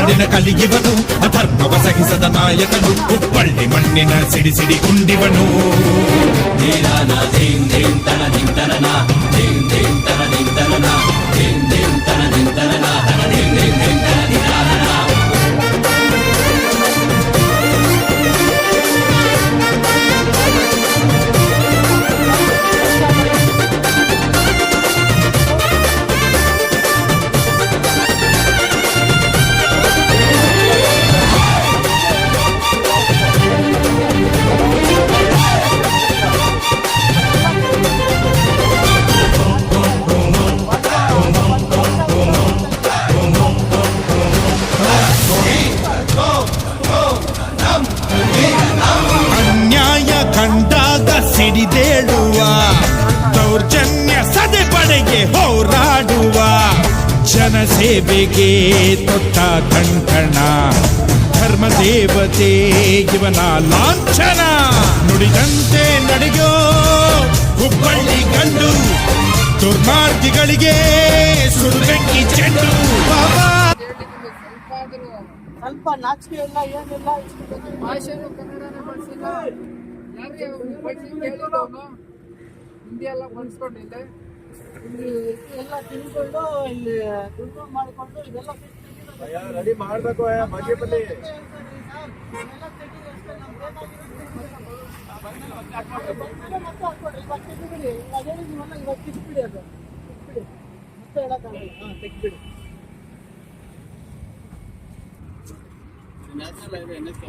ನಾಡಿನ ಕಲಿಯುವನು ಅಧರ್ಮವ ಸಹಿಸದ ನಾಯಕನು ಹುಬ್ಬಳ್ಳಿ ಮಣ್ಣಿನ ಸಿಡಿ ಗುಂಡಿವನು ಕಂಡಾಗ ಸಿಡಿದೇಳುವ ದೌರ್ಜನ್ಯ ಸದೆಪಡೆಗೆ ಹೋರಾಡುವ ಜನಸೇವೆಗೆ ತೊಟ್ಟ ಕಂಕಣ ಧರ್ಮ ದೇವತೆ ಇವನ ಲಾಂಛನ ನುಡಿದಂತೆ ನಡೆಯೋ ಹುಬ್ಬಳ್ಳಿ ಗಂಡು ದುರ್ಮಾರ್ಗಿಗಳಿಗೆ ಸುಡುಗಂಕಿ ಚೆಂಡು ಸ್ವಲ್ಪ ನಾಚಿಕೆ ಇಲ್ಲ ಏನಿಲ್ಲ ಭಾಷೆನೂ ಕನ್ನಡನೇ ಬಳಸಿಲ್ಲ ಹಿಂದಿ ಎಲ್ಲ ಬಳಸ್ಕೊಂಡಿದ್ದೆ ಇಲ್ಲಿ ಎಲ್ಲ ತಿಳ್ಕೊಂಡು ಇಲ್ಲಿ ದುಡ್ಡು ಮಾಡಿಕೊಂಡು ಇದೆಲ್ಲ ರೆಡಿ ಮಾಡಬೇಕು ಬಗ್ಗೆ ಬನ್ನಿ ತೆಗ್ಬಿಡಿ ಅದು ಮತ್ತೆ ಹೇಳಕ್ಕಾಗಲ್ಲ ತೆಗ್ಬಿಡಿ ನ್ಯಾಷನಲ್ ಹೈವೇ NH